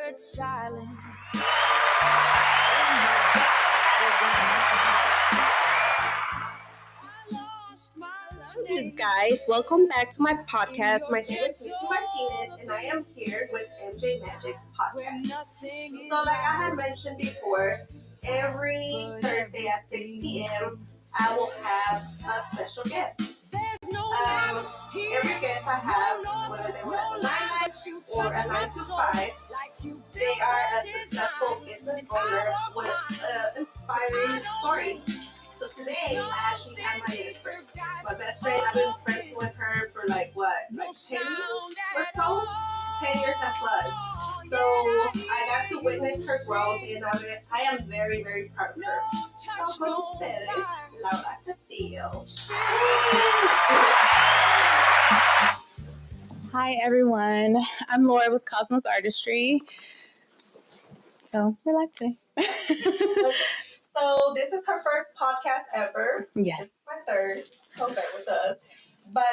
word silent. You guys, welcome back to my podcast. My name is Mitzy Martinez, and I am here with MJ Magic's podcast. So, like I had mentioned before, every Thursday at 6 p.m., I will have a special guest. Every guest I have, whether they were at the Nightlife or a 9 to 5, they are a successful business owner with an inspiring story. So today, I actually have my best friend. My best friend, I've been friends with her for like 10 years or so? 10 years and plus. So I got to witness her growth, and I am very, very proud of her. So con ustedes, Laura Castillo. Hi everyone, I'm Laura with Cosmos Artistry. So relaxing. So this is her first podcast ever. Yes. This is my third. So bear with us. But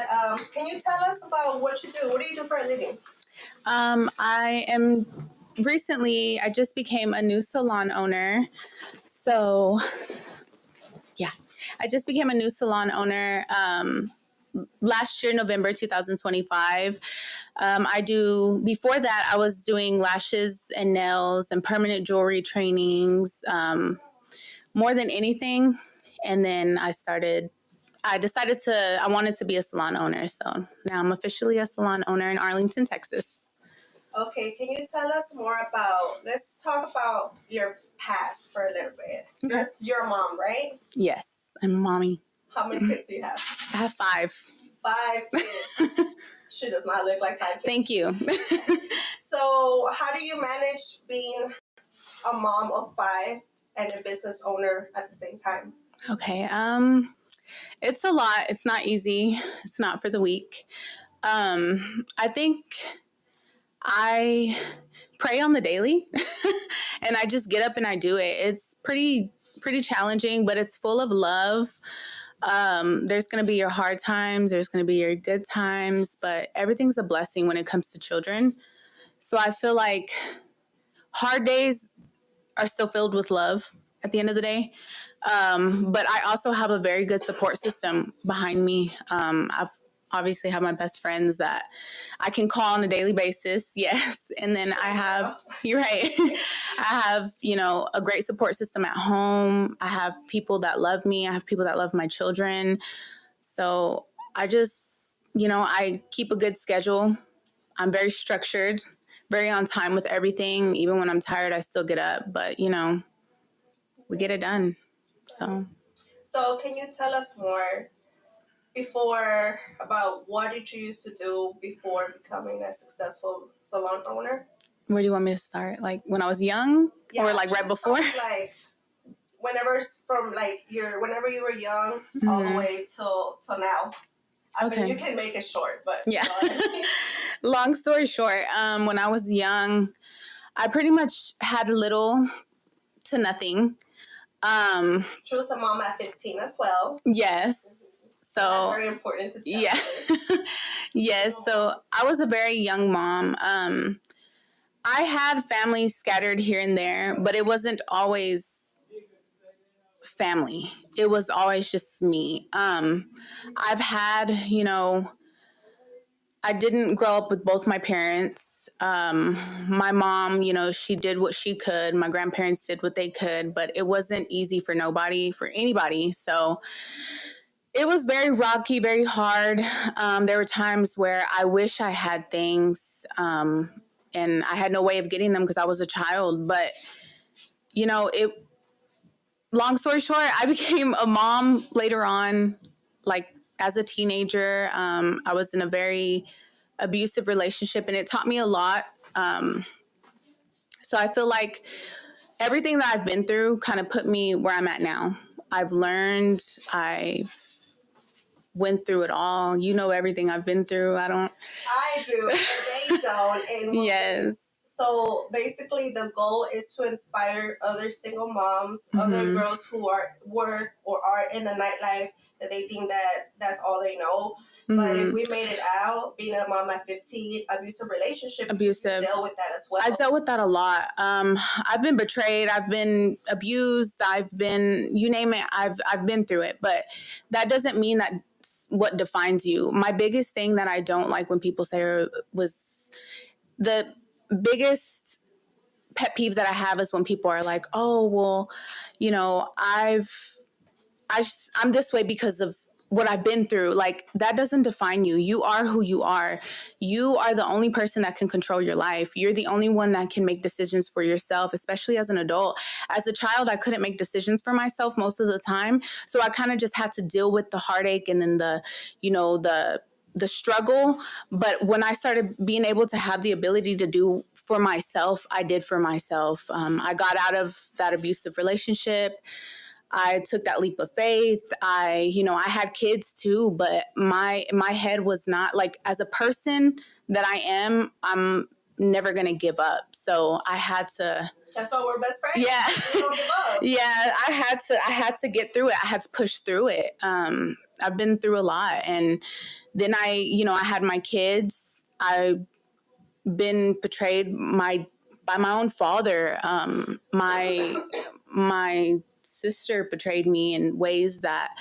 can you tell us about what you do? What do you do for a living? I just became a new salon owner. So yeah, I just became a new salon owner last year, November 2025. Before that, I was doing lashes and nails and permanent jewelry trainings, more than anything. And then I wanted to be a salon owner. So now I'm officially a salon owner in Arlington, Texas. Okay, can you tell us more let's talk about your past for a little bit. Okay. You're a mom, right? Yes, I'm a mommy. How many kids do you have? I have 5. 5 kids. She does not look like 5 kids. Thank you. So how do you manage being a mom of 5 and a business owner at the same time? Okay. It's a lot. It's not easy. It's not for the weak. I think I pray on the daily and I just get up and I do it. It's pretty challenging, but it's full of love. There's going to be your hard times. There's going to be your good times, but everything's a blessing when it comes to children. So I feel like hard days are still filled with love at the end of the day. But I also have a very good support system behind me. I've obviously have my best friends that I can call on a daily basis. Yes. And then you're right. I have, a great support system at home. I have people that love me. I have people that love my children. So I just, I keep a good schedule. I'm very structured, very on time with everything. Even when I'm tired, I still get up, but we get it done. So can you tell us more about what did you used to do before becoming a successful salon owner? Where do you want me to start? Like when I was young, or like right before? Whenever you were young, mm-hmm. all the way till now. I mean, you can make it short, but yeah. Long story short, when I was young, I pretty much had little to nothing. She was a mom at 15 as well. Yes. So that's very important to tell. Yeah. Yes. So I was a very young mom. I had family scattered here and there, but it wasn't always family. It was always just me. I've had, I didn't grow up with both my parents. My mom, she did what she could. My grandparents did what they could, but it wasn't easy for anybody. So it was very rocky, very hard. There were times where I wish I had things, and I had no way of getting them because I was a child. But, long story short, I became a mom later on, like as a teenager. I was in a very abusive relationship, and it taught me a lot. So I feel like everything that I've been through kind of put me where I'm at now. I've learned, I've went through it all. Everything I've been through. I do, and they don't. And yes. So basically the goal is to inspire other single moms, mm-hmm. other girls who were or are in the nightlife, that they think that that's all they know. But if we made it out, being a mom at 15, abusive relationship, you dealt with that as well. I dealt with that a lot. I've been betrayed. I've been abused. I've been, you name it. I've been through it. But that doesn't mean that's what defines you. My biggest thing that I don't like when people say was the biggest pet peeve that I have is when people are like, oh, well, you know, I'm this way because of what I've been through. Like, that doesn't define you. You are who you are. You are the only person that can control your life. You're the only one that can make decisions for yourself, especially as an adult. As a child, I couldn't make decisions for myself most of the time. So I kind of just had to deal with the heartache and then the struggle. But when I started being able to have the ability to do for myself, I did for myself. I got out of that abusive relationship. I took that leap of faith. I had kids too, but my head was not like, as a person that I am, I'm never going to give up. So I had to. That's why we're best friends. Yeah. We don't give up. Yeah. I had to get through it. I had to push through it. I've been through a lot. And then I had my kids. I've been betrayed by my own father. My sister betrayed me in ways that,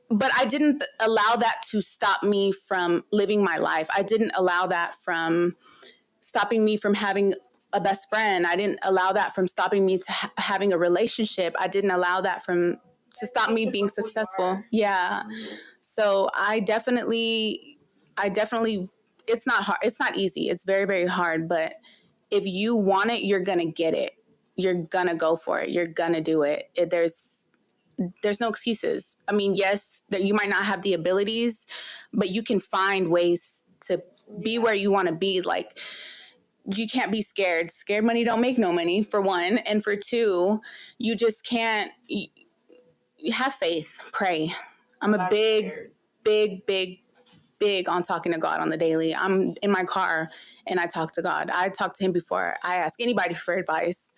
but I didn't allow that to stop me from living my life. I didn't allow that from stopping me from having a best friend. I didn't allow that from stopping me to having a relationship. I didn't allow that to stop me being successful. Yeah. So I definitely, it's not hard. It's not easy. It's very, very hard. But if you want it, you're going to get it. You're going to go for it. You're going to do it. There's no excuses. I mean, yes, that you might not have the abilities, but you can find ways to be where you want to be. Like, you can't be scared. Scared money don't make no money, for one. And for two, you just can't. You have faith. Pray. I'm a big on talking to God on the daily. I'm in my car and I talk to God. I talk to him before I ask anybody for advice.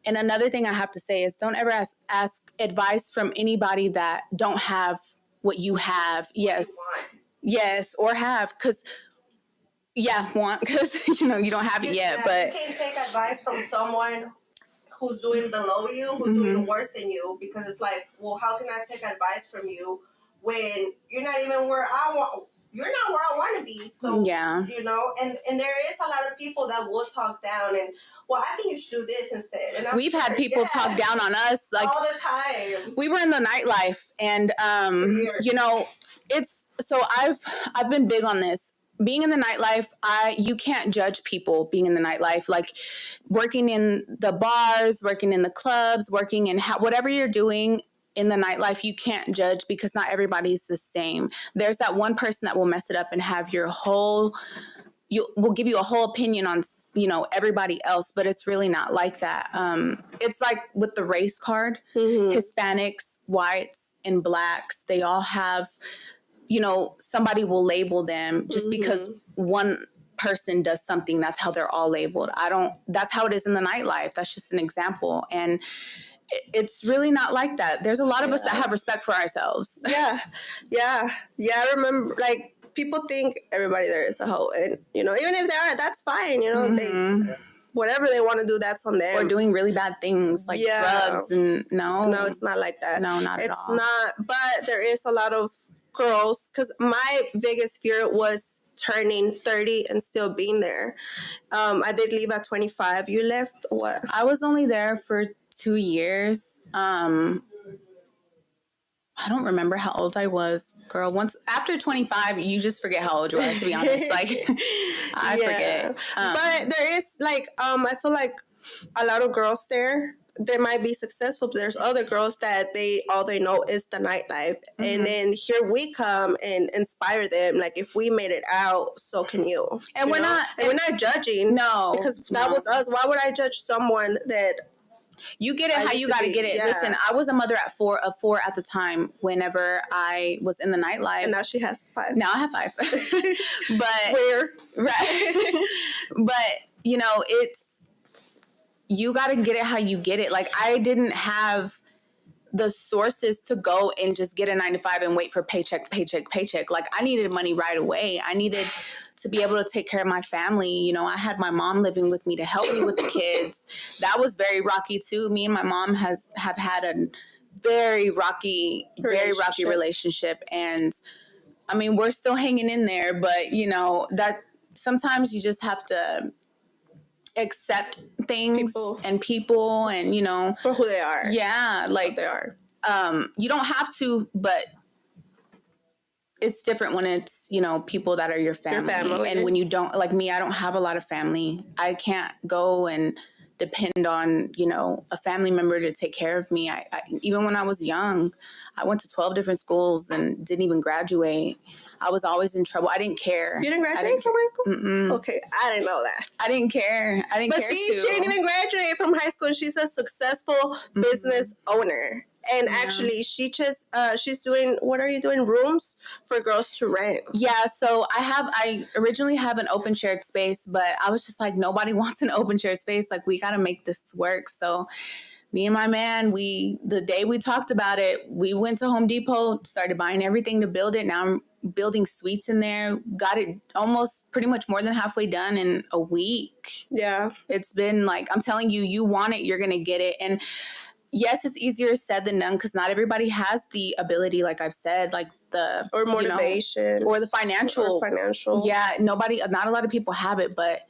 And another thing I have to say is, don't ever ask advice from anybody that don't have what you have. Yes, or have, because you don't have it yet. But you can't take advice from someone who's doing below you, who's doing worse than you, because it's like, well, how can I take advice from you when you're not even where I want? You're not where I want to be. So, and there is a lot of people that will talk down and, well, I think you should do this instead. And we've had people talk down on us like all the time. We were in the nightlife, and I've been big on this. Being in the nightlife, you can't judge people being in the nightlife. Like, working in the bars, working in the clubs, working in whatever you're doing in the nightlife, you can't judge, because not everybody's the same. There's that one person that will mess it up and have will give you a whole opinion on, everybody else, but it's really not like that. It's like with the race card, Hispanics, whites, and blacks, they all have, somebody will label them just because one person does something. That's how they're all labeled. That's how it is in the nightlife. That's just an example. And it's really not like that. There's a lot of us that have respect for ourselves. Yeah. I remember, like, people think everybody there is a hoe, and even if they are, that's fine. They whatever they want to do, that's on them. Or doing really bad things like drugs, and no, it's not like that. No, not at all. It's not. But there is a lot of girls, because my biggest fear was turning 30 and still being there. I did leave at 25. You left what? I was only there for 2 years. I don't remember how old I was, girl. Once after 25, you just forget how old you are, to be honest. Like, I forget. But there is, like, I feel like a lot of girls there, they might be successful, but there's other girls that all they know is the nightlife. And then here we come and inspire them. Like, if we made it out, so can you. And we're not judging. No. Because that was us. Why would I judge someone that... You get it how you got to get it. Yeah. Listen, I was a mother of four at the time whenever I was in the nightlife. And now she has 5. Now I have 5. But weird. Right. But, you got to get it how you get it. Like, I didn't have the sources to go and just get a 9 to 5 and wait for paycheck. Like, I needed money right away. I needed to be able to take care of my family. You know, I had my mom living with me to help me with the kids. That was very rocky too. Me and my mom have had a very rocky relationship. And I mean, we're still hanging in there, but you know, that sometimes you just have to accept things and people and, you know, for who they are. Yeah. Like they are. You don't have to, but it's different when it's, you know, people that are your family. And when you don't, like me, I don't have a lot of family. I can't go and depend on, you know, a family member to take care of me. I even when I was young, I went to 12 different schools and didn't even graduate. I was always in trouble. I didn't care. You didn't graduate from high school? Mm-mm. Okay, I didn't know that. I didn't care. But see, she didn't even graduate from high school. She's a successful business owner. And actually, she's doing, what are you doing? Rooms for girls to rent. Yeah, so I originally have an open shared space, but I was just like, nobody wants an open shared space. Like, we got to make this work. So me and my man, the day we talked about it, we went to Home Depot, started buying everything to build it. Now I'm building suites in there. Got it almost pretty much more than halfway done in a week. Yeah. It's been like, I'm telling you, you want it, you're going to get it. And yes, it's easier said than done because not everybody has the ability, like I've said, like the or motivation, you know, or the financial. Yeah, not a lot of people have it, but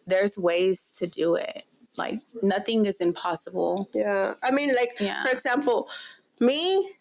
there's ways to do it. Like, nothing is impossible. Yeah, I mean, like for example, me.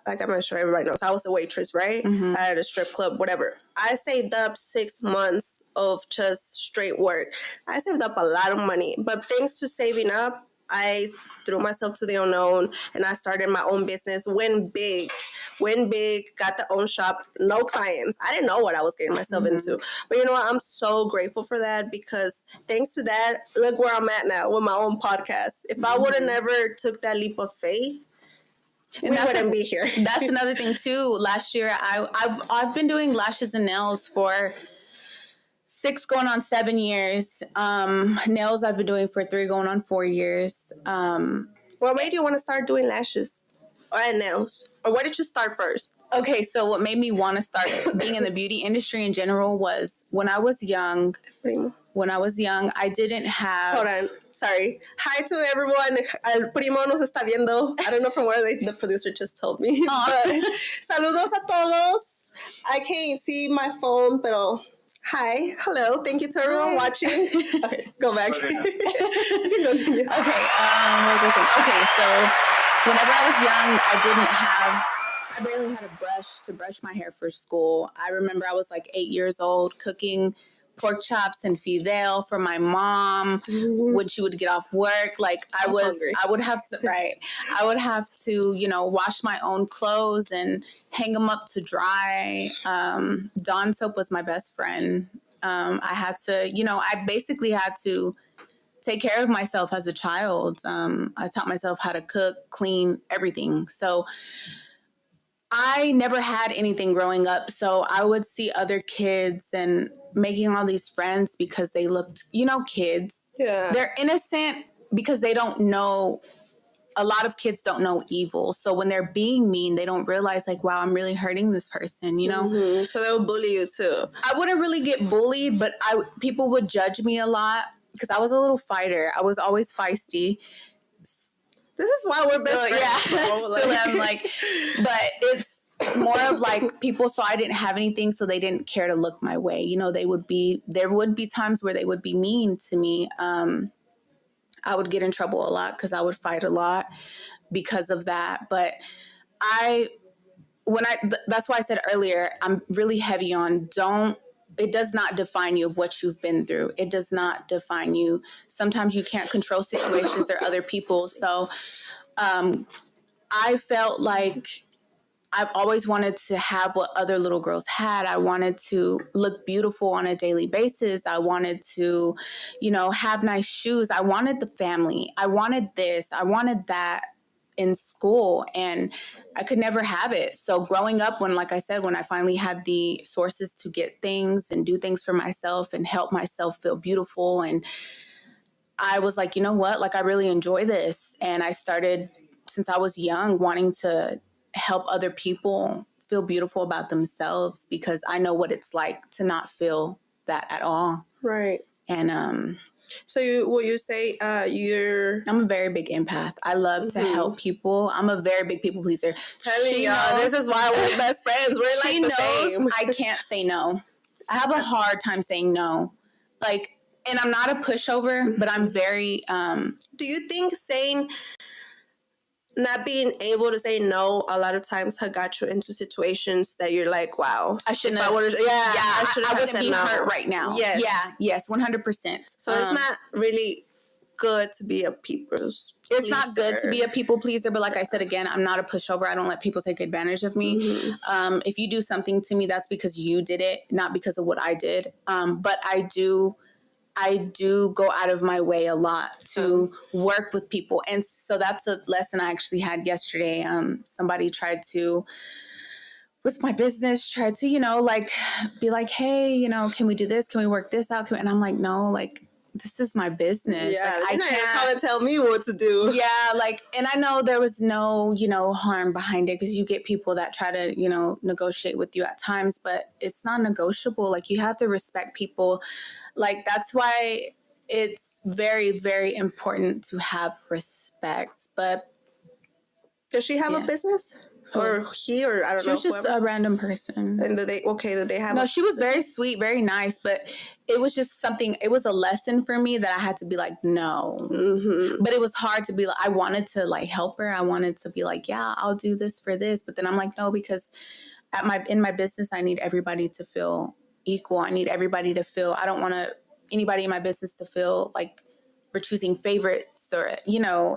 I'm not sure everybody knows. I was a waitress, right? Mm-hmm. At a strip club, whatever. I saved up 6 months of just straight work. I saved up a lot of money, but thanks to saving up, I threw myself to the unknown and I started my own business. Went big, got the own shop, no clients. I didn't know what I was getting myself into. But you know what? I'm so grateful for that because thanks to that, look where I'm at now with my own podcast. If I would have never took that leap of faith, and we wouldn't be here. That's another thing too. Last year, I've been doing lashes and nails for 6 going on 7 years. Nails I've been doing for 3 going on 4 years. What made you want to start doing lashes or nails? Or where did you start first? Okay, so what made me want to start being in the beauty industry in general was when I was young. I didn't have... Hold on. Sorry. Hi to everyone. El primo nos está viendo. I don't know from where the producer just told me. But saludos a todos. I can't see my phone, pero... Hi. Hello. Thank you to everyone watching. Okay, go back. Okay, what was I saying? Okay, so whenever I was young, I barely had a brush to brush my hair for school. I remember I was like 8 years old cooking pork chops and fidel for my mom when she would get off work. Like I would have to, you know, wash my own clothes and hang them up to dry. Dawn soap was my best friend. I had to, you know, I basically had to take care of myself as a child. I taught myself how to cook, clean, everything. So I never had anything growing up. So I would see other kids and making all these friends because they looked, you know, kids. Yeah. They're innocent because they don't know. A lot of kids don't know evil. So when they're being mean, they don't realize like, wow, I'm really hurting this person, you know? Mm-hmm. So they'll bully you too. I wouldn't really get bullied, but people would judge me a lot because I was a little fighter. I was always feisty. This is why we're best friends. Yeah, but it's more of like people saw I didn't have anything, so they didn't care to look my way. You know, there would be times where they would be mean to me. I would get in trouble a lot because I would fight a lot because of that. But that's why I said earlier, I'm really heavy on it does not define you of what you've been through. It does not define you. Sometimes you can't control situations or other people. So I felt like I've always wanted to have what other little girls had. I wanted to look beautiful on a daily basis. I wanted to, you know, have nice shoes. I wanted the family. I wanted this. I wanted that in school, and I could never have it. So growing up, when I finally had the sources to get things and do things for myself and help myself feel beautiful, and I was like, you know what, like I really enjoy this. And I started since I was young, wanting to help other people feel beautiful about themselves, because I know what it's like to not feel that at all. Right. And so will you say you're... I'm a very big empath. I love to help people. I'm a very big people pleaser. Telling y'all, this is why we're best friends. We're she like the same. knows I can't say no. I have a hard time saying no. Like, and I'm not a pushover, but I'm very... Do you think not being able to say no a lot of times have got you into situations that you're like, wow, I shouldn't have... I wouldn't be hurt right now. Yes. Yeah, yes, 100%. So it's not really good to be a people's pleaser. It's not good to be a people pleaser, but like I said, again, I'm not a pushover. I don't let people take advantage of me. If you do something to me, that's because you did it, not because of what I did. But I do go out of my way a lot to work with people. And so that's a lesson I actually had yesterday. Somebody tried to, with my business, tried to, like, be like, hey, can we do this? Can we work this out? And I'm like, no, like, this is my business. Yeah, like, I can't come and tell me what to do. Yeah, like, and I know there was no, harm behind it, because you get people that try to, negotiate with you at times, but it's not negotiable. Like, you have to respect people. Like, that's why it's very, very important to have respect. But does she have a business? Or he, or I don't know. She was just a random person. And did they have... No, she was very sweet, very nice, but it was just something, it was a lesson for me that I had to be like, no. But it was hard to be like, I wanted to like help her. I wanted to be like, yeah, I'll do this for this. But then I'm like, no, because in my business, I need everybody to feel equal. I need everybody to feel, I don't want anybody in my business to feel like we're choosing favorites, or,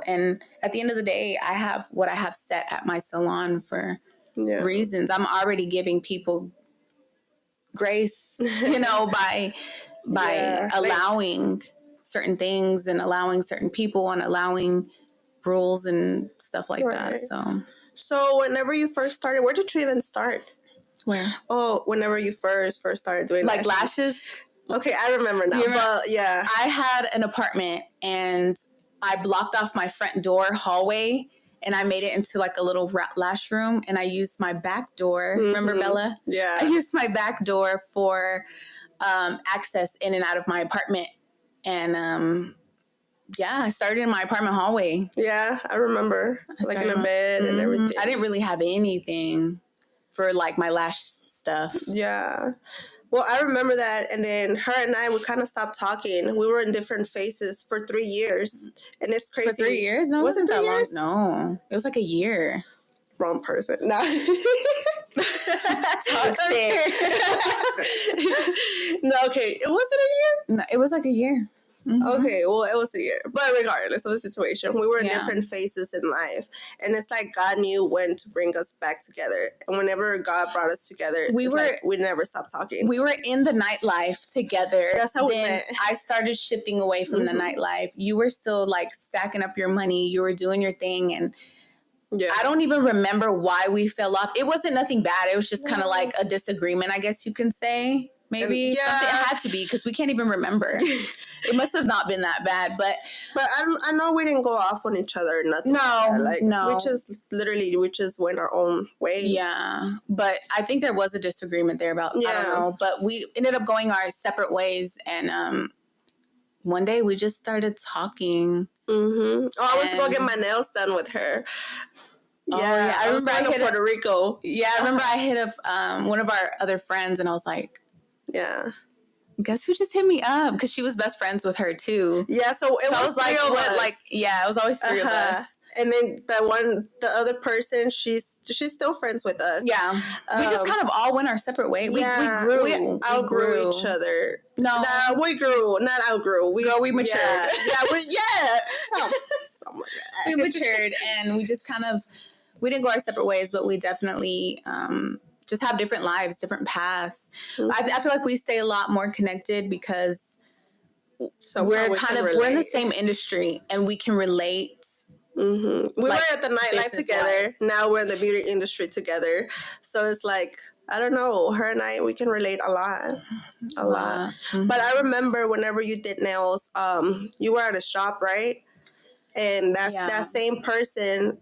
and at the end of the day, I have what I have set at my salon for reasons. I'm already giving people grace, by allowing certain things and allowing certain people and allowing rules and stuff like that. So whenever you first started, where did you even start? Where? Oh, whenever you first started doing like lashes? Okay, I remember now. But yeah, I had an apartment and I blocked off my front door hallway and I made it into like a little lash room, and I used my back door. Remember Bella? Yeah. I used my back door for access in and out of my apartment. And I started in my apartment hallway. Yeah, I remember. Like in a bed and everything. I didn't really have anything for like my lash stuff. Yeah. Well, I remember that, and then her and I, we kind of stopped talking. We were in different phases for 3 years, and it's crazy. For 3 years? No, it wasn't that long. No, it was like a year. Wrong person. No. Toxic. No, okay. It wasn't a year? No, it was like a year. Okay, well, it was a year. But regardless of the situation, we were in different phases in life. And it's like God knew when to bring us back together. And whenever God brought us together, we never stopped talking. We were in the nightlife together. That's how we met. I started shifting away from the nightlife. You were still like stacking up your money. You were doing your thing. And I don't even remember why we fell off. It wasn't nothing bad. It was just kind of like a disagreement, I guess you can say. Maybe something had to be, because we can't even remember. It must have not been that bad, but I know we didn't go off on each other. Nothing. No. We just went our own way. Yeah, but I think there was a disagreement there about I don't know, but we ended up going our separate ways, and one day we just started talking. Oh, I went to go get my nails done with her. Yeah, I remember I hit Puerto Rico. Yeah, I remember I hit up one of our other friends, and I was like, yeah. Guess who just hit me up? Because she was best friends with her too. Yeah, so it was like it was always 3 of us. And then the other person, she's still friends with us. Yeah, we just kind of all went our separate ways. Yeah, we outgrew each other. No, we grew, not outgrew. We matured. We matured, and we just we didn't go our separate ways, but we definitely just have different lives, different paths. I feel like we stay a lot more connected because we're in the same industry and we can relate. We were at the nightlife together. Now we're in the beauty industry together. So it's like, I don't know, her and I, we can relate a lot. But I remember whenever you did nails, you were at a shop, right? And that same person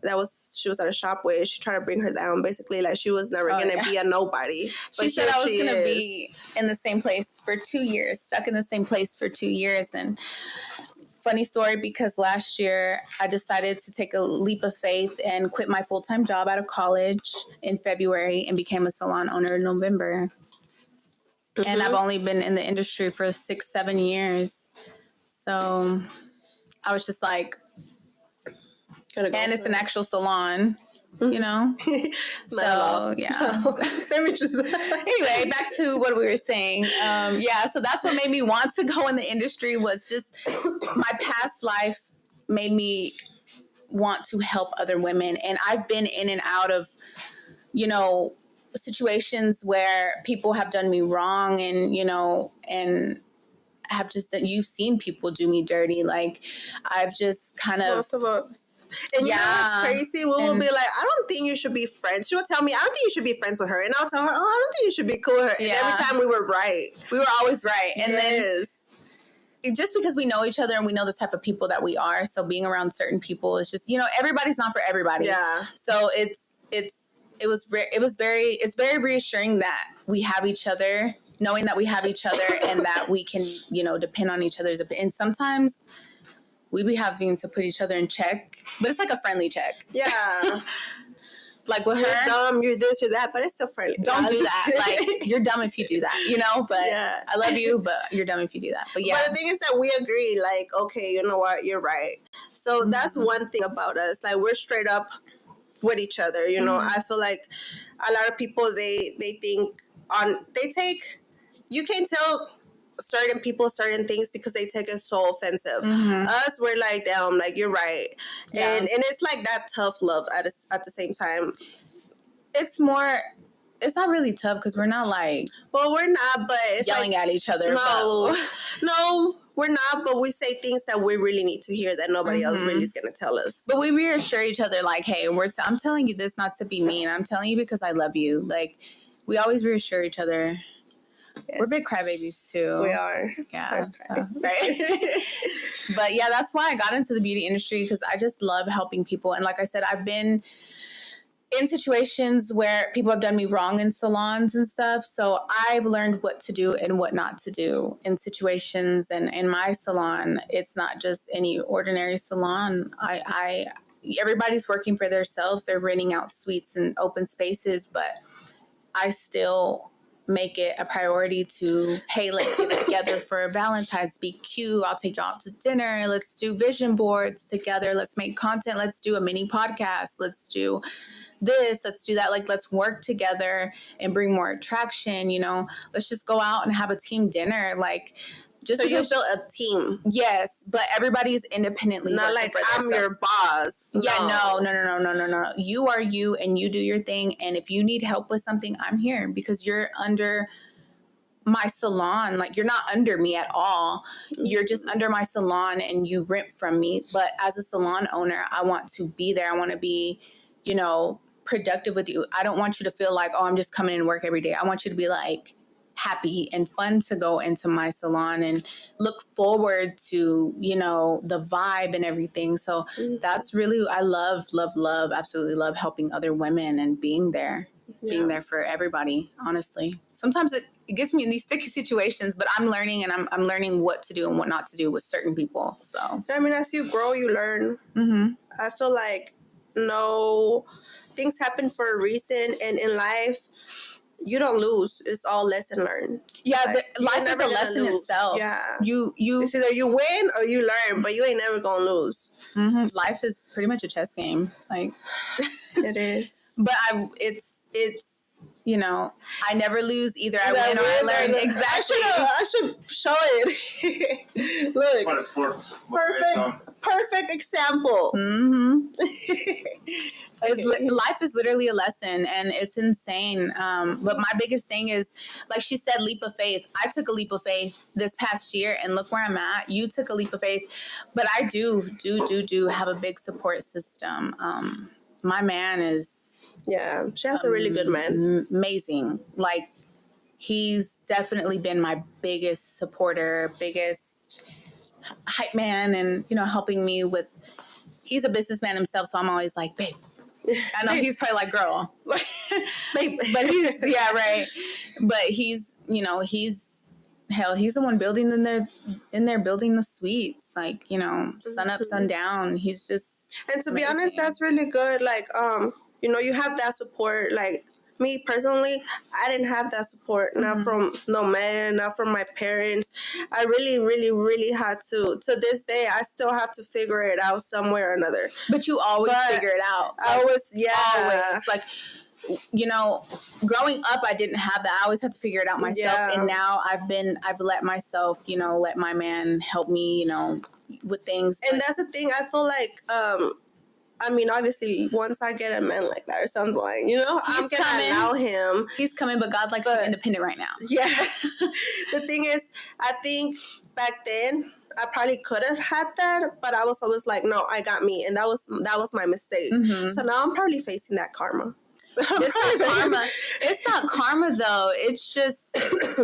she was at a shop with, she tried to bring her down. Basically, like she was never gonna be a nobody. She said I was gonna be in the same place for 2 years, stuck in the same place for 2 years. And funny story, because last year I decided to take a leap of faith and quit my full-time job out of college in February and became a salon owner in November. Mm-hmm. And I've only been in the industry for 6-7 years. So I was just like, and it's an actual salon, you know? So, yeah. Anyway, back to what we were saying. So that's what made me want to go in the industry, was just my past life made me want to help other women. And I've been in and out of, you know, situations where people have done me wrong, and, you know, and have just, you've seen people do me dirty. Like, I've just kind of... Both of us. And you know what's crazy? We will be like, I don't think you should be friends. She will tell me, I don't think you should be friends with her. And I'll tell her, I don't think you should be cool with her. And every time we were right. We were always right. And then just because we know each other and we know the type of people that we are, so being around certain people is just, you know, everybody's not for everybody. Yeah. So it's very reassuring that we have each other, knowing that we have each other and that we can, you know, depend on each other's opinion. And sometimes we be having to put each other in check, but it's like a friendly check. Yeah. Like with you're her, dumb, you're this, you're that, but it's still friendly. Don't do that. Like, you're dumb if you do that, you know? But I love you, but you're dumb if you do that. But yeah. But the thing is that we agree, like, okay, you know what? You're right. So that's one thing about us. Like, we're straight up with each other, you know? I feel like a lot of people, they take, you can't tell certain people certain things because they take it so offensive. Us, we're like, damn, like, you're right. And it's like that tough love at the same time. It's not really tough because we're not like, well, we're not, but it's yelling at each other. No, we're not, but we say things that we really need to hear that nobody else really is going to tell us. But we reassure each other, like, hey, I'm telling you this not to be mean. I'm telling you because I love you. Like, we always reassure each other. Yes. We're big crybabies too. We are. Yeah. So, right. But yeah, that's why I got into the beauty industry, because I just love helping people. And like I said, I've been in situations where people have done me wrong in salons and stuff. So I've learned what to do and what not to do in situations. And in my salon, it's not just any ordinary salon. Everybody's working for themselves. They're renting out suites and open spaces, but I still make it a priority to, hey, let's get together for Valentine's, be cute. I'll take you out to dinner. Let's do vision boards together. Let's make content. Let's do a mini podcast. Let's do this. Let's do that. Like, let's work together and bring more attraction. You know, let's just go out and have a team dinner. Like, just so you built a team. Yes, but everybody is independently. Not like I'm your boss. Yeah, no. You are you, and you do your thing. And if you need help with something, I'm here because you're under my salon. Like, you're not under me at all. You're just under my salon, and you rent from me. But as a salon owner, I want to be there. I want to be, you know, productive with you. I don't want you to feel like, oh, I'm just coming in to work every day. I want you to be like happy and fun to go into my salon and look forward to, you know, the vibe and everything. So that's really, I love, absolutely love helping other women and being there for everybody, honestly. Sometimes it gets me in these sticky situations, but I'm learning, and I'm learning what to do and what not to do with certain people. So, I mean, as you grow, you learn. I feel like things happen for a reason, and in life, you don't lose. It's all lesson learned. Yeah, life is a lesson itself. Yeah, it's either you win or you learn, but you ain't never gonna lose. Life is pretty much a chess game. Like, it is. But it's you know, I never lose. Either I win or I learn. Exactly. I should show it. Look, perfect example. Life is literally a lesson, and it's insane. But my biggest thing is, like she said, leap of faith. I took a leap of faith this past year, and look where I'm at. You took a leap of faith, but I do have a big support system. My man is. Yeah, she has a really good man. Amazing. Like, he's definitely been my biggest supporter, biggest hype man, and, you know, helping me with he's a businessman himself, so I'm always like, babe. I know he's probably like, girl. Babe. But he's, yeah, right. But he's, you know, he's the one building in there building the suites, like, you know, sun up, sun down. He's just And to amazing. be honest, that's really good. Like, you know, you have that support. Like, me personally, I didn't have that support, not from no man, not from my parents. I really, really, really had to this day, I still have to figure it out somewhere or another. But you always figure it out. Like, always. Like, you know, growing up, I didn't have that. I always had to figure it out myself. Yeah. And now I've let myself, you know, let my man help me, you know, with things. And that's the thing. I feel like, I mean, obviously, once I get a man like that or something, like, you know, I'm going to allow him. He's coming, but God likes you independent right now. Yeah. The thing is, I think back then, I probably could have had that, but I was always like, no, I got me. And that was my mistake. So now I'm probably facing that karma. It's not karma. It's not karma, though. It's just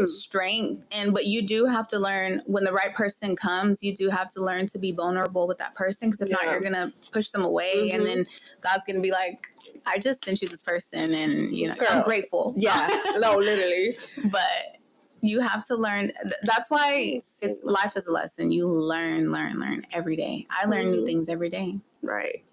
strength. But you do have to learn, when the right person comes, you do have to learn to be vulnerable with that person. Because if not, you're going to push them away. And then God's going to be like, I just sent you this person. And, you know, I'm grateful. Yeah. No, literally. But you have to learn. That's why life is a lesson. You learn every day. I learn new things every day. Right.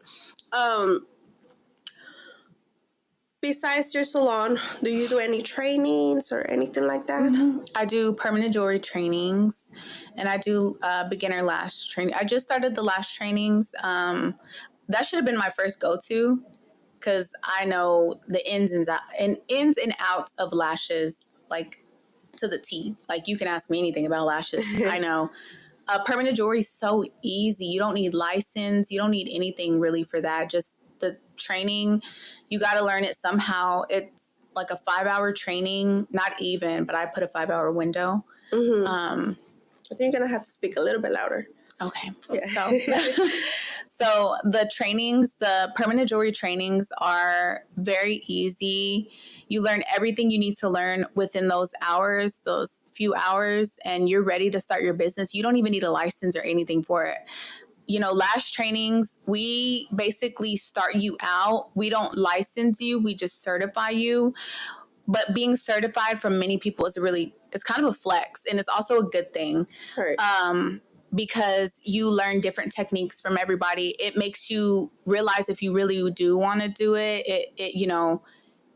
Besides your salon, do you do any trainings or anything like that? I do permanent jewelry trainings, and I do beginner lash training. I just started the lash trainings. That should have been my first go-to, because I know the ins and outs of lashes, like, to the T. Like, you can ask me anything about lashes. I know. Permanent jewelry is so easy. You don't need license. You don't need anything really for that. Just the training, you got to learn it somehow. It's like a 5-hour training, not even, but I put a 5-hour window. I think you're gonna have to speak a little bit louder. Okay. Yeah. So the trainings, the permanent jewelry trainings, are very easy. You learn everything you need to learn within those hours, those few hours, and you're ready to start your business. You don't even need a license or anything for it. You know, lash trainings, we basically start you out. We don't license you. We just certify you. But being certified from many people is it's kind of a flex, and it's also a good thing. Right. Because you learn different techniques from everybody. It makes you realize if you really do want to do it, you know,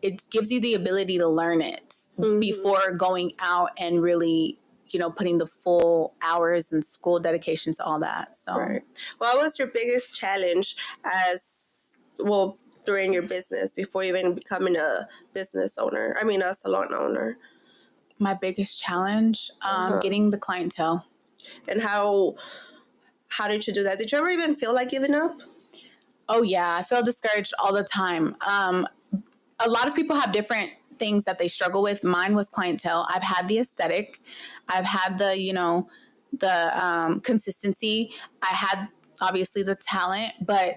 it gives you the ability to learn it before going out and really, you know, putting the full hours and school dedication to all that. So, right. What was your biggest challenge during your business before even becoming a business owner? I mean, a salon owner. My biggest challenge, getting the clientele. And how did you do that? Did you ever even feel like giving up? Oh, yeah. I feel discouraged all the time. A lot of people have different things that they struggle with. Mine was clientele. I've had the aesthetic. I've had the, you know, the consistency. I had, obviously, the talent. But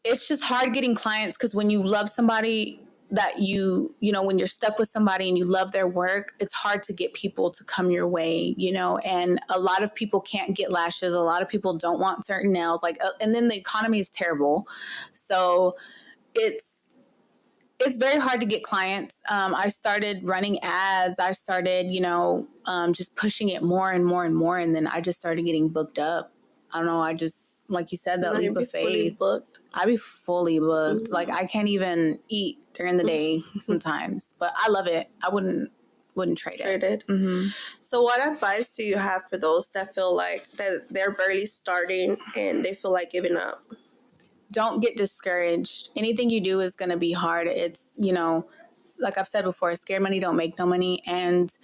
it's just hard getting clients, because when you love somebody that you know, when you're stuck with somebody and you love their work, it's hard to get people to come your way, you know, and a lot of people can't get lashes. A lot of people don't want certain nails, like, and then the economy is terrible. So it's very hard to get clients. I started running ads. I started, you know, just pushing it more and more and more. And then I just started getting booked up. I don't know. I just, like you said, that leap of faith. I'd be fully booked. Like, I can't even eat during the day sometimes, but I love it. I wouldn't trade it. So what advice do you have for those that feel like that they're barely starting and they feel like giving up? Don't get discouraged. Anything you do is going to be hard. It's, you know, like I've said before, scared money don't make no money. And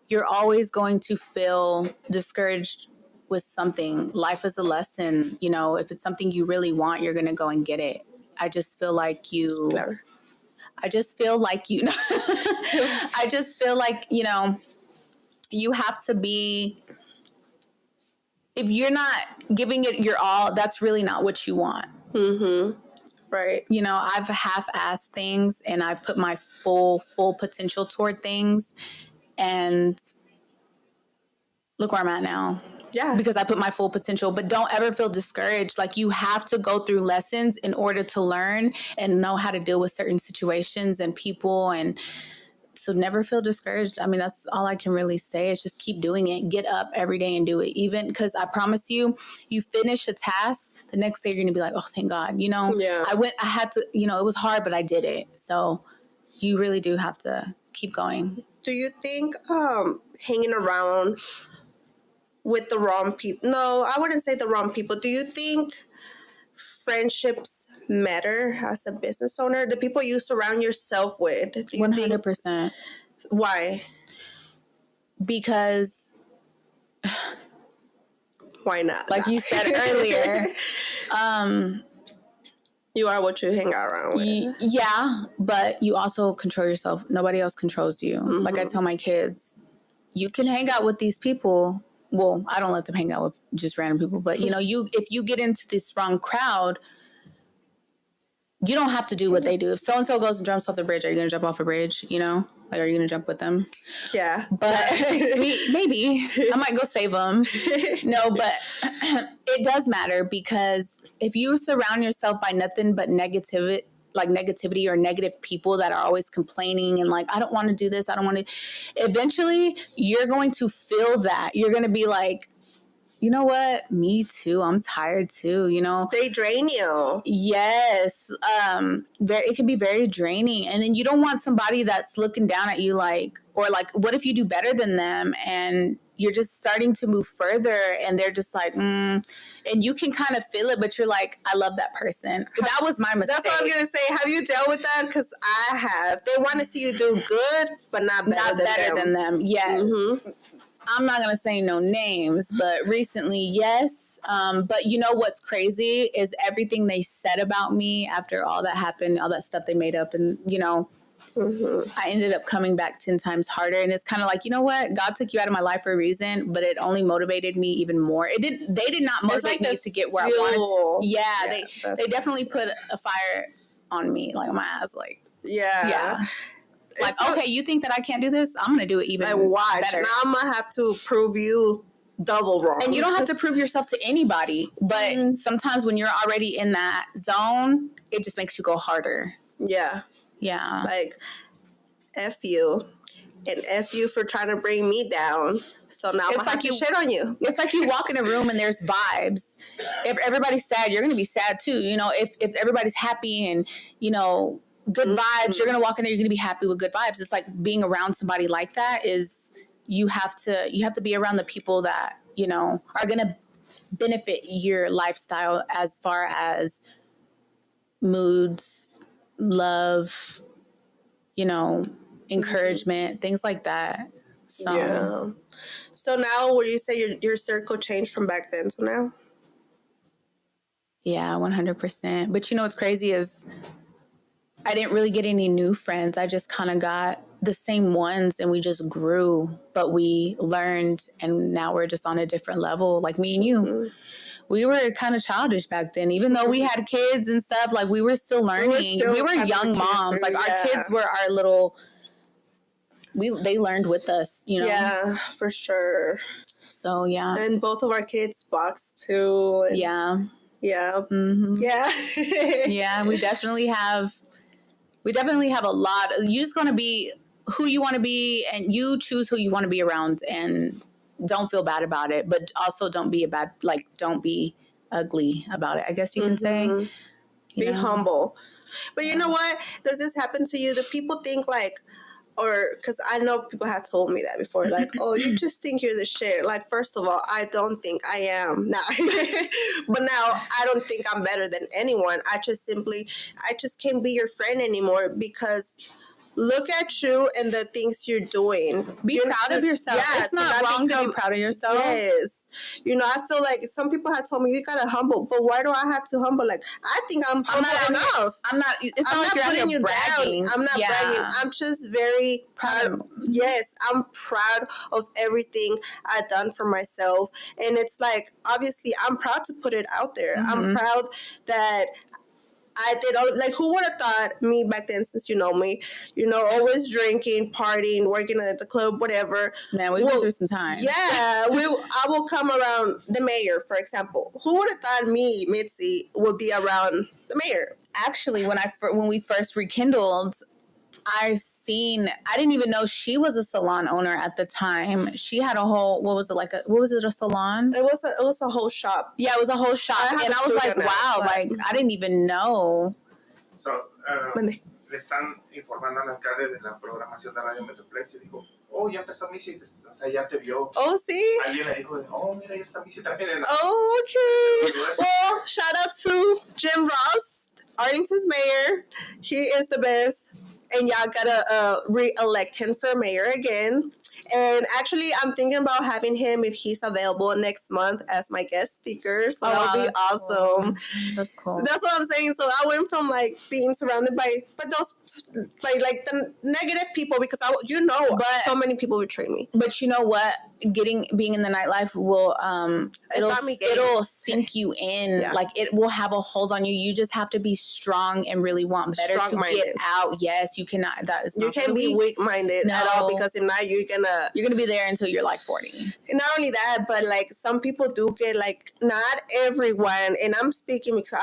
you're always going to feel discouraged with something. Life is a lesson. You know, if it's something you really want, you're going to go and get it. I just feel like you I just feel like, you know, you have to be, if you're not giving it your all, that's really not what you want. Right. You know, I've half-assed things, and I put my full potential toward things, and look where I'm at now. Yeah. Because I put my full potential. But don't ever feel discouraged. Like, you have to go through lessons in order to learn and know how to deal with certain situations and people. And so never feel discouraged. I mean, that's all I can really say, is just keep doing it. Get up every day and do it. Even because I promise you, you finish a task, the next day you're going to be like, oh, thank God. You know, Yeah. I had to, you know, it was hard, but I did it. So you really do have to keep going. Do you think hanging around with the wrong people? No, I wouldn't say the wrong people. Do you think friendships matter as a business owner? The people you surround yourself with. Do you 100%. think, why? Because Why not? like you said earlier, you are what you hang out around with. Yeah, but you also control yourself. Nobody else controls you. Mm-hmm. Like I tell my kids, you can hang out with these people. Well, I don't let them hang out with just random people, but you know, if you get into this wrong crowd, you don't have to do what they do. If so-and-so goes and jumps off the bridge, are you going to jump off a bridge? You know, like, are you going to jump with them? Yeah. But maybe I might go save them. No, but it does matter, because if you surround yourself by nothing but negativity or negative people that are always complaining and like, I don't want to do this, I don't want to, eventually you're going to feel that. You're going to be like, you know what? Me too. I'm tired too. You know, they drain you. Yes. It can be very draining. And then you don't want somebody that's looking down at you, like, or like, what if you do better than them and you're just starting to move further and they're just like, and you can kind of feel it, but you're like, I love that person. That was my mistake. That's what I was going to say. Have you dealt with that? Because I have. They want to see you do good, but not better than them. Yeah. Mm-hmm. I'm not going to say no names, but recently, yes. But you know what's crazy is everything they said about me after all that happened, all that stuff they made up, and, you know, I ended up coming back 10 times harder. And it's kind of like, you know what? God took you out of my life for a reason, but it only motivated me even more. They did not motivate me to get where I wanted to. Yeah, they definitely put a fire on me, like on my ass, like, yeah. Like, okay, you think that I can't do this? I'm going to do it even better. Now I'm going to have to prove you double wrong. And you don't have to prove yourself to anybody. But sometimes when you're already in that zone, it just makes you go harder. Yeah. Yeah. Like, F you. And F you for trying to bring me down. So now I'm going to have to shit on you. It's like you walk in a room and there's vibes. If everybody's sad, you're going to be sad too. You know, if everybody's happy and, you know, good vibes, you're going to walk in there, you're going to be happy with good vibes. It's like being around somebody like that is, you have to be around the people that, you know, are going to benefit your lifestyle as far as moods, love, you know, encouragement, things like that. So, yeah. So now, would you say your circle changed from back then to now? Yeah, 100%. But you know what's crazy is I didn't really get any new friends. I just kind of got the same ones and we just grew, but we learned and now we're just on a different level. Like me and you, we were kind of childish back then, even though we had kids and stuff, like we were still learning. We were young moms. Like our kids were our little, they learned with us, you know? Yeah, for sure. So yeah. And both of our kids box too. And yeah. Yeah. Mm-hmm. Yeah. Yeah, we definitely have a lot. You're just going to be who you want to be, and you choose who you want to be around, and don't feel bad about it, but also don't be ugly about it, I guess you can say. Be humble. But you know what? Does this happen to you? Do people think like, or because I know people have told me that before, like, oh, you just think you're the shit. Like, first of all, I don't think I am now. But now I don't think I'm better than anyone. I just can't be your friend anymore because look at you and the things you're doing. Be proud of yourself. Yeah, it's not wrong to be proud of yourself. Yes. You know, I feel like some people have told me you gotta humble, but why do I have to humble? Like, I think I'm humble enough. It's not like you're putting you bragging. I'm not bragging. I'm just very proud. Yes, I'm proud of everything I've done for myself. And it's like, obviously, I'm proud to put it out there. I'm proud that I did all, like, who would have thought me back then, since you know me, always drinking, partying, working at the club, whatever. Man, we've been through some time. Yeah, I will come around the mayor, for example. Who would have thought me, Mitzy, would be around the mayor? Actually, when we first rekindled, I didn't even know she was a salon owner at the time. She had a whole, a salon? It was a whole shop. Yeah, it was a whole shop. And I was like, wow, like, I didn't even know. So, le están informando al alcalde de la programación de Radio Metroplex y dijo, oh, ya empezó Mitzy, o sea, ya te vio. Oh, sí. Alguien le dijo, oh, mira, ya está Mitzy también en la... Oh, okay. Well, shout out to Jim Ross, Arlington's mayor. He is the best. And y'all gotta re-elect him for mayor again. And actually, I'm thinking about having him, if he's available, next month as my guest speaker. So that would be awesome. Cool. That's cool. That's what I'm saying. So I went from like being surrounded by, but those like the negative people, because so many people betrayed me. But you know what? Being in the nightlife will it'll sink you in. Yeah. Like, it will have a hold on you. You just have to be strong and really want better to get out. Yes, you cannot. That is not. You can't be weak-minded at all, because if not, you're gonna be there until you're like 40. And not only that, but like some people do get, like, not everyone, and I'm speaking because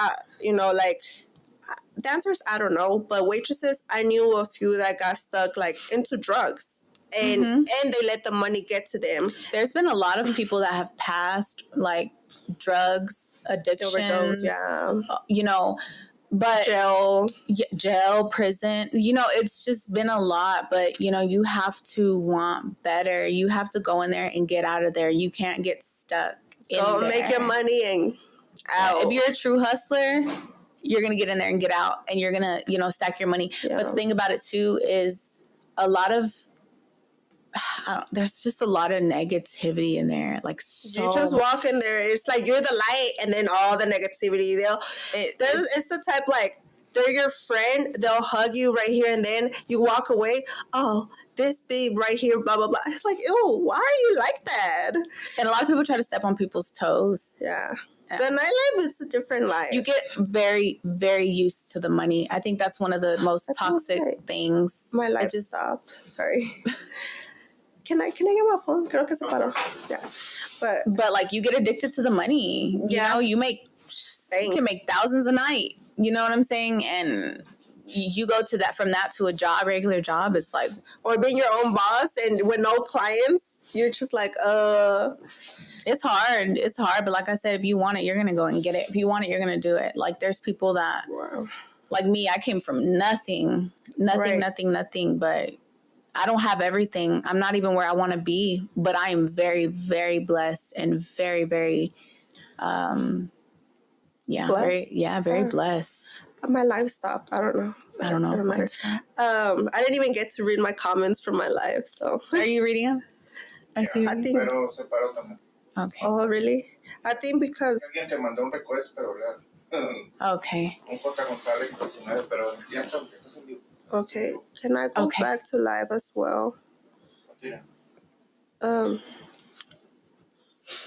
dancers, I don't know, but waitresses, I knew a few that got stuck like into drugs. And they let the money get to them. There's been a lot of people that have passed, like, drugs, addiction, but jail, prison, it's just been a lot. But you have to want better. You have to go in there and get out of there. You can't get stuck in there. Make your money and out. If you're a true hustler, you're gonna get in there and get out, and you're gonna stack your money. But the thing about it too is a lot of there's just a lot of negativity in there. Like, so you just walk in there, it's like you're the light, and then all the negativity. It's the type, like, they're your friend, they'll hug you right here, and then you walk away. Oh, this babe right here, blah blah blah. It's like, ew, why are you like that? And a lot of people try to step on people's toes. Yeah. The nightlife, it's a different life. You get very, very used to the money. I think that's one of the most toxic things. My life just stopped. Sorry. Can I get my phone? Creo que se paró. Yeah. But like, you get addicted to the money. You can make thousands a night. You know what I'm saying? And you go to that, from that to a job, regular job, it's like, or being your own boss and with no clients, you're just like, it's hard. It's hard. But like I said, if you want it, you're going to go and get it. If you want it, you're going to do it. Like, there's people that, like me, I came from nothing, but I don't have everything. I'm not even where I want to be, but I am very, very blessed and very, very, very blessed. My life stopped. I don't know. I don't know. It doesn't matter. I didn't even get to read my comments from my live. So, are you reading them? I see. I think. Okay. Oh, really? I think because. Alguien te mandó un request, pero okay. Okay. Can I go back to live as well? Yeah.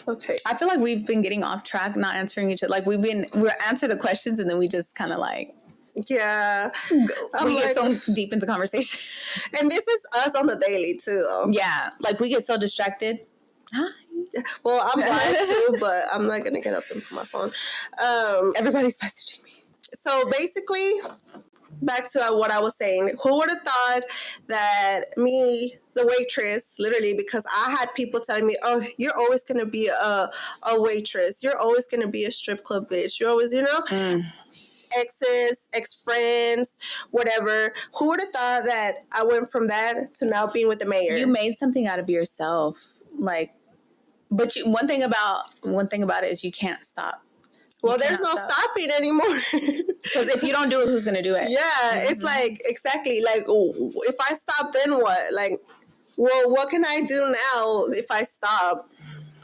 Okay. I feel like we've been getting off track, not answering each other. Like, we're answer the questions, and then we just kind of like. Yeah. We get so deep into conversation. And this is us on the daily too, though. Yeah. Like, we get so distracted. Hi. Well, I'm live too, but I'm not going to get up and put my phone. Everybody's messaging me. So basically, back to what I was saying, who would have thought that me, the waitress, literally, because I had people telling me, oh, you're always going to be a waitress. You're always going to be a strip club bitch. You're always, exes, ex-friends, whatever. Who would have thought that I went from that to now being with the mayor? You made something out of yourself. Like, but one thing about it is you can't stop. Well, there's no stopping anymore. Because if you don't do it, who's going to do it? Yeah, it's like, exactly. Like, if I stop, then what? Like, well, what can I do now if I stop?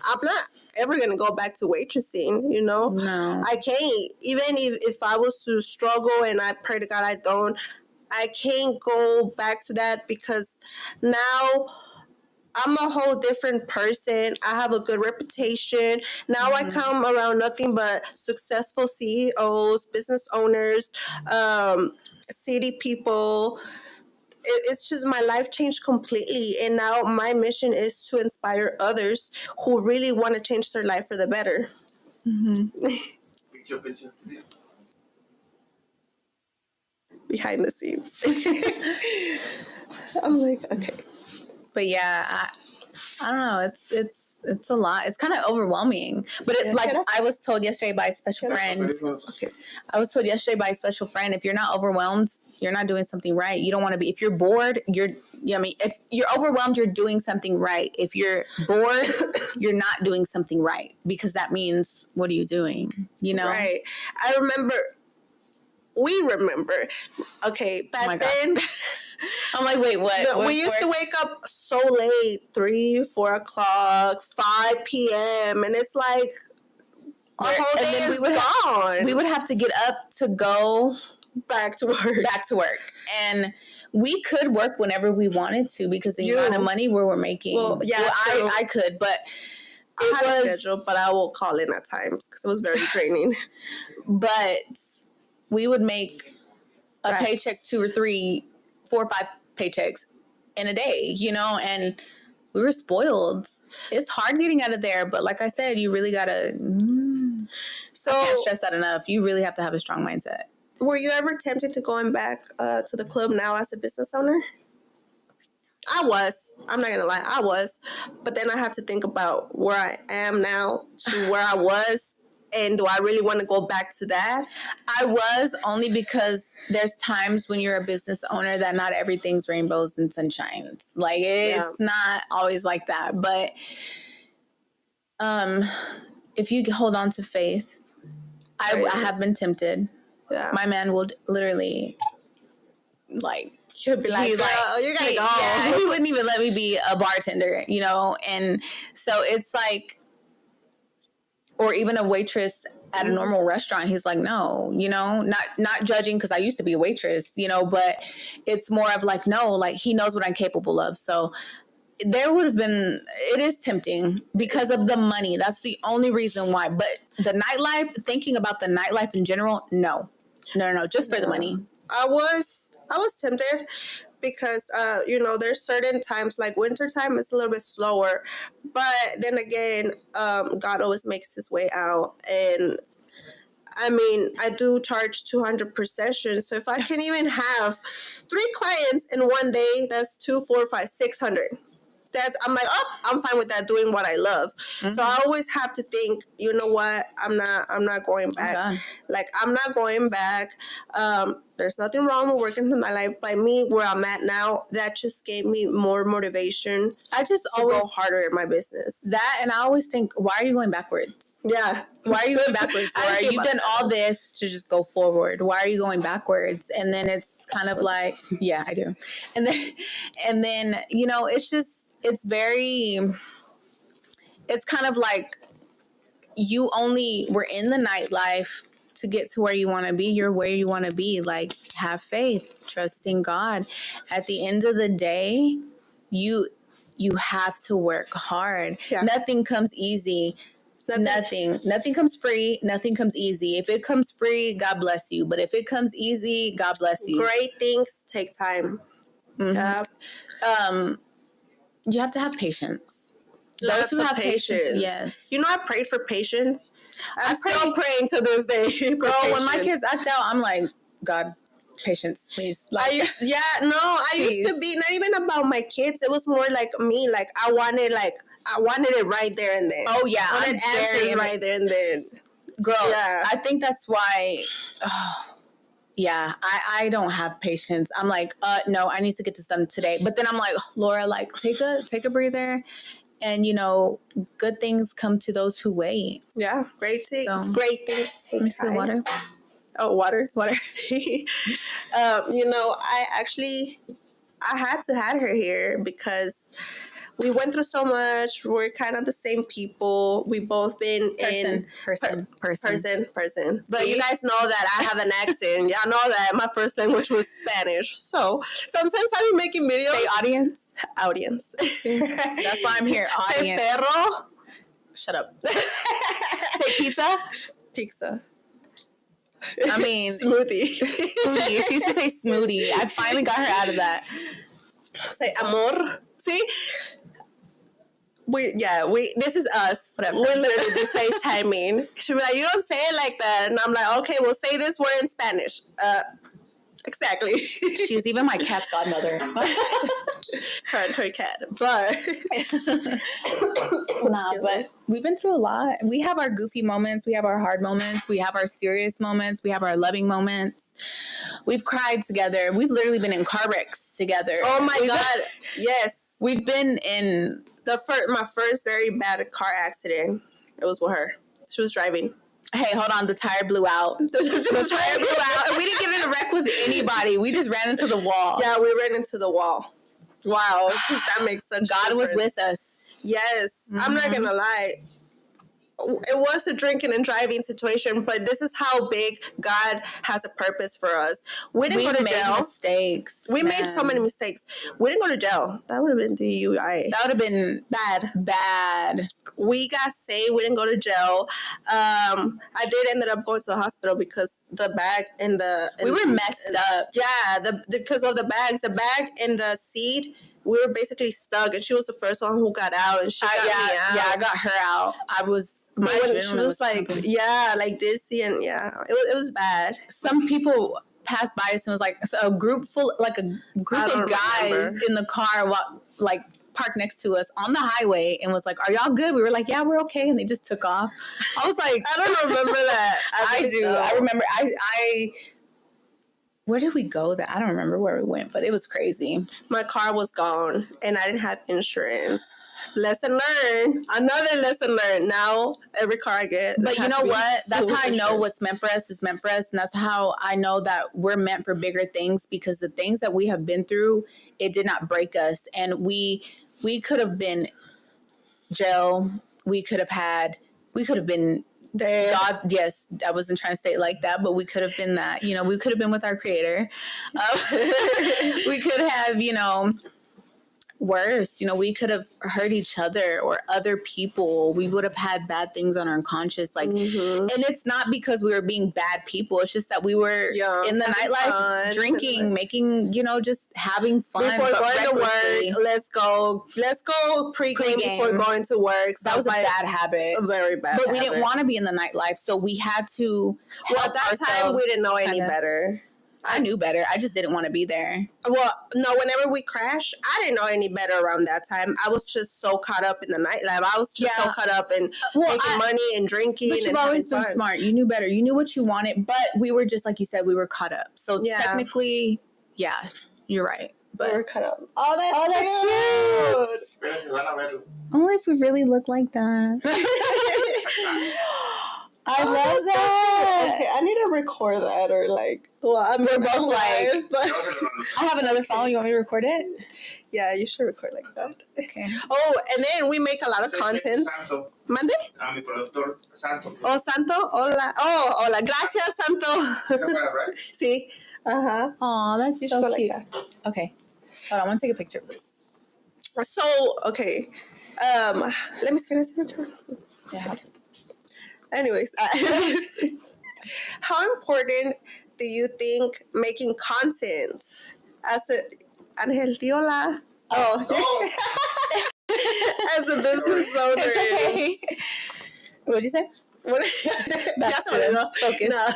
I'm not ever going to go back to waitressing, No. I can't. Even if I was to struggle, and I pray to God I don't, I can't go back to that, because now I'm a whole different person. I have a good reputation. Now I come around nothing but successful CEOs, business owners, city people. It's just my life changed completely. And now my mission is to inspire others who really want to change their life for the better. Behind the scenes. I'm like, okay. But yeah, I don't know. It's a lot. It's kind of overwhelming. But I was told yesterday by a special friend. Okay. I was told yesterday by a special friend, if you're not overwhelmed, you're not doing something right. You don't want to be. If you're bored, if you're overwhelmed, you're doing something right. If you're bored, you're not doing something right, because that means, what are you doing? You know? Right. I remember. We remember. Okay, back then. I'm like, wait, what? We used to wake up so late, 3, 4 o'clock, 5 p.m. And it's like, our whole day is gone. We would have to get up to go back to work. And we could work whenever we wanted to, because the amount of money we were making. Well, yeah, I could, but it was scheduled, but I will call in at times because it was very draining. But we would make a paycheck, 2 or 3, 4 or 5 paychecks in a day, you know, and we were spoiled. It's hard getting out of there, but like I said, you really gotta. So I can't stress that enough. You really have to have a strong mindset. Were you ever tempted to going back to the club now as a business owner? I was. I'm not gonna lie, I was. But then I have to think about where I am now to where I was. And do I really want to go back to that? I was, only because there's times when you're a business owner that not everything's rainbows and sunshines. Like, it's not always like that. But if you hold on to faith, I have been tempted. Yeah. My man would literally, like, he'd be like, oh, you gotta go. Yeah, he wouldn't even let me be a bartender, you know? And so it's like, or even a waitress at a normal restaurant. He's like, no, you know, not judging, because I used to be a waitress, you know, but it's more of like, no, like, he knows what I'm capable of. So there would have been, it is tempting because of the money. That's the only reason why. But the nightlife, thinking about the nightlife in general, no, just for the money. I was tempted because, you know, there's certain times, like wintertime is a little bit slower. But then again, God always makes his way out. And I mean, I do charge $200 per session. So if I can even have 3 clients in one day, that's 2, 4, 5, 600. I'm like, I'm fine with that, doing what I love. Mm-hmm. So I always have to think, you know what, I'm not going back. Like, I'm not going back. There's nothing wrong with working in my life. By me, where I'm at now, that just gave me more motivation. I just always go harder in my business. That, and I always think, why are you going backwards? Yeah. Why are you going backwards? Laura? You've done all this to just go forward. Why are you going backwards? And then it's kind of like, yeah, I do. And then, you know, it's kind of like, you only were in the nightlife to get to where you want to be. You're where you want to be. Like, have faith, trust in God. At the end of the day, you have to work hard. Yeah. Nothing comes easy. Nothing comes free. Nothing comes easy. If it comes free, God bless you. But if it comes easy, God bless you. Great things take time. Mm-hmm. You have to have patience. Those who have patience, yes. You know, I prayed for patience. I'm still praying to this day. Girl, when my kids act out, I'm like, God, patience, please. Like, I used to be not even about my kids. It was more like me. Like, I wanted it right there and then. Oh yeah, I wanted answers right there and then. Girl, yeah. I think that's why. Yeah, I don't have patience. I'm like, no, I need to get this done today. But then I'm like, Laura, like, take a breather. And, you know, good things come to those who wait. Yeah, great things. Let me see the water. Oh, water. You know, I had to have her here because we went through so much. We're kind of the same people. We both been person. But you guys know that I have an accent. Y'all know that my first language was Spanish. So sometimes I be making videos. Say audience. audience. That's why I'm here, audience. Say perro. Shut up. Say pizza. Pizza. I mean, Smoothie. smoothie. She used to say smoothie. I finally got her out of that. Say amor. See? This is us. Whatever. We're literally just FaceTiming. She'll be like, you don't say it like that. And I'm like, okay, we'll say this word in Spanish. Exactly. She's even my cat's godmother. her and her cat. But but we've been through a lot. We have our goofy moments. We have our hard moments. We have our serious moments. We have our loving moments. We've cried together. We've literally been in car wrecks together. Oh my God. Yes. We've been in my first very bad car accident. It was with her. She was driving. Hey, hold on. The tire blew out. The tire blew out. And we didn't get in a wreck with anybody. We just ran into the wall. Yeah, we ran into the wall. Wow. That makes such God difference. was with us. Yes. Mm-hmm. I'm not going to lie. It was a drinking and driving situation, but this is how big God has a purpose for us. We didn't go to jail. Mistakes. We made so many mistakes. We didn't go to jail. That would have been DUI. That would have been bad. We got saved. We didn't go to jail. I did ended up going to the hospital because the bag and we were messed up. Yeah, because of the bags. The bag and the seat. We were basically stuck, and she was the first one who got out, and she got me out. Yeah, I got her out. She was like, like dizzy, and it was bad. Some people passed by us and was like a group of guys in the car, like parked next to us on the highway, and was like, "Are y'all good?" We were like, "Yeah, we're okay," and they just took off. I was like, I don't remember that. I do. So. I remember. Where did we go? I don't remember where we went, but it was crazy. My car was gone, and I didn't have insurance. Lesson learned. Another lesson learned. Now, every car I get. But you know what? That's how I know what's meant for us is meant for us. And that's how I know that we're meant for bigger things, because the things that we have been through, it did not break us. And we could have been jail. We could have been God, yes, I wasn't trying to say it like that, but we could have been that. We could have been with our Creator. We could have, worse. We could have hurt each other or other people. We would have had bad things on our conscience. And it's not because we were being bad people. It's just that we were in the nightlife, drinking, making, just having fun. Before going to work, let's go pre-game before going to work. So that was a bad habit. A very bad But habit. we didn't want to be in the nightlife. So we had to at that time, we didn't know any better. I knew better. I just didn't want to be there. Well, no, whenever we crashed, I didn't know any better around that time. I was just so caught up in the nightlife. I was just so caught up in making money and drinking. But you've always been smart. You knew better. You knew what you wanted. But we were just, like you said, we were caught up. So technically, you're right. But we're caught up. Oh, that's cute. Only if we really look like that. I love that. Okay, I need to record that or we're both like. But I have another phone. You want me to record it? Yeah, you should record like that. Okay. Oh, and then we make a lot of content. ¿Mande? Mi productor, Santo. Oh, Santo. Hola. Oh, hola. Gracias, Santo. Sí. Uh-huh. Oh, that's so cute. Like that. Okay. Hold on. I want to take a picture of this. So, okay. Let me scan this picture. Yeah. Anyways, how important do you think making content as Angel Diola? As a business owner is? What'd you say? That's focus. No.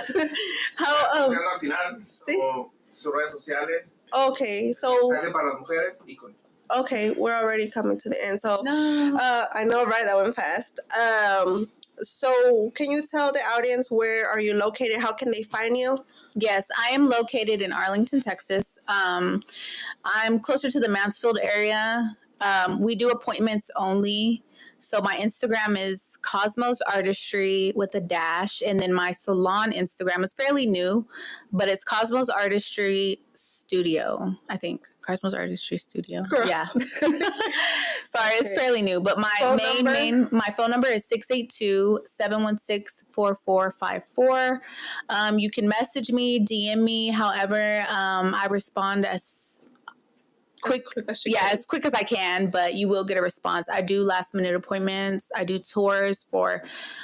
How al final, sus redes sociales. Okay, so para las mujeres y con. Okay, we're already coming to the end. So no. I know, right? That went fast. So can you tell the audience where are you located? How can they find you? Yes, I am located in Arlington, Texas. I'm closer to the Mansfield area. We do appointments only. So my Instagram is Cosmos Artistry with a dash. And then my salon Instagram is fairly new, but it's Cosmos Artistry Studio, I think. Cosmos Artistry Studio. Girl. Yeah. Sorry, it's fairly new. But my phone number is 682-716-4454. You can message me, DM me. However, I respond as quick as quick as I can, but you will get a response. I do last minute appointments. I do tours for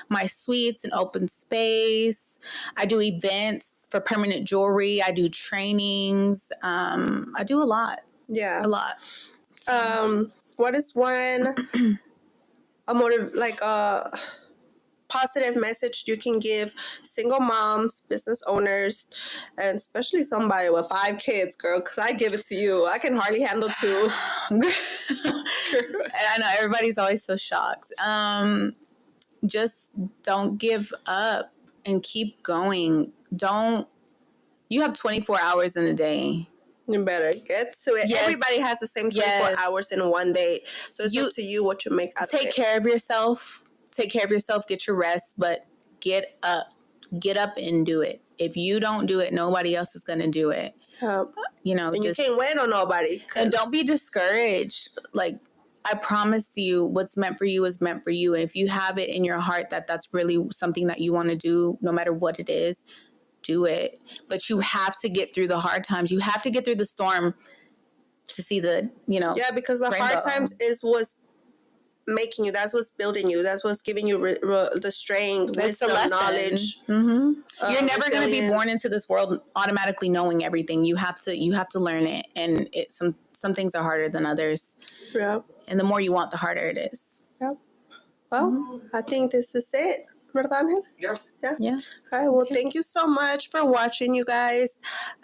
my suites and open space. I do events for permanent jewelry. I do trainings. I do a lot. Yeah. A lot. What is one positive message you can give single moms, business owners, and especially somebody with 5 kids, girl? Because I give it to you. I can hardly handle 2. And I know everybody's always so shocked. Just don't give up and keep going. You have 24 hours in a day. You better get to it. Yes. Everybody has the same 24 hours in one day. So it's up to you what you make out of it. Take care of yourself. Take care of yourself. Get your rest. But get up. Get up and do it. If you don't do it, nobody else is going to do it. You know, and you can't wait on nobody. And don't be discouraged. Like, I promise you, what's meant for you is meant for you. And if you have it in your heart that that's really something that you want to do, no matter what it is, do it. But you have to get through the hard times. You have to get through the storm to see the, Yeah, because the hard times is what's making you. That's what's building you. That's what's giving you the strength, wisdom, knowledge. Mm-hmm. You're never going to be born into this world automatically knowing everything. You have to learn it. And some things are harder than others. Yeah. And the more you want, the harder it is. Yep. Well, I think this is it. Yeah. All right. Well, thank you so much for watching, you guys.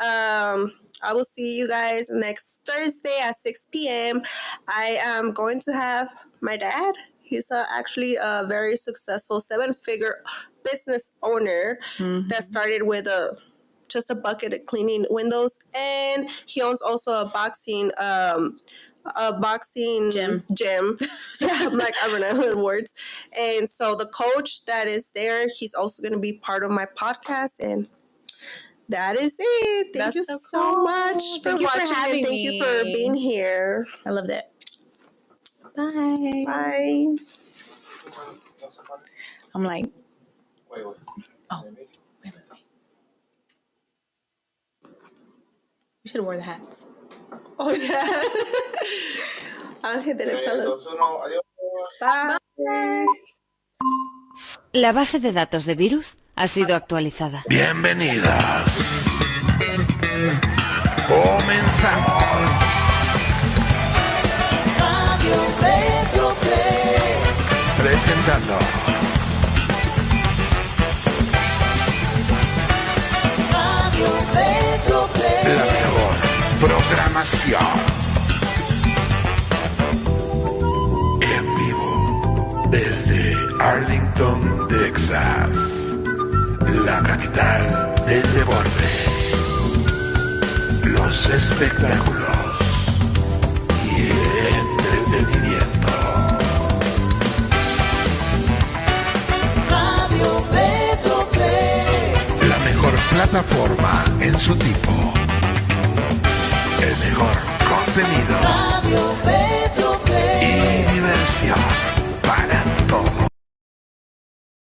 I will see you guys next Thursday at 6 p.m. I am going to have my dad. He's actually a very successful 7-figure business owner that started with just a bucket of cleaning windows, and he owns also a boxing gym. Yeah, I'm like, I don't know words. And so the coach that is there, he's also going to be part of my podcast. And that is it. Thank you so much for watching. And thank you for being here. I loved it. Bye. Bye. I'm like, Wait. oh, wait. We should have wore the hats. Oh, yeah. Ángel didn't tell us. Bye. La base de datos de virus ha sido actualizada. Bienvenidas. Comenzamos. Radio Metroplex. Presentando. Radio Metroplex. La mejor programación. En vivo. Desde Arlington, Texas. La capital del deporte. Los espectáculos. Y el entretenimiento. Radio Metroplex. La mejor plataforma en su tipo. El mejor contenido. Radio Metroplex. Y diversión.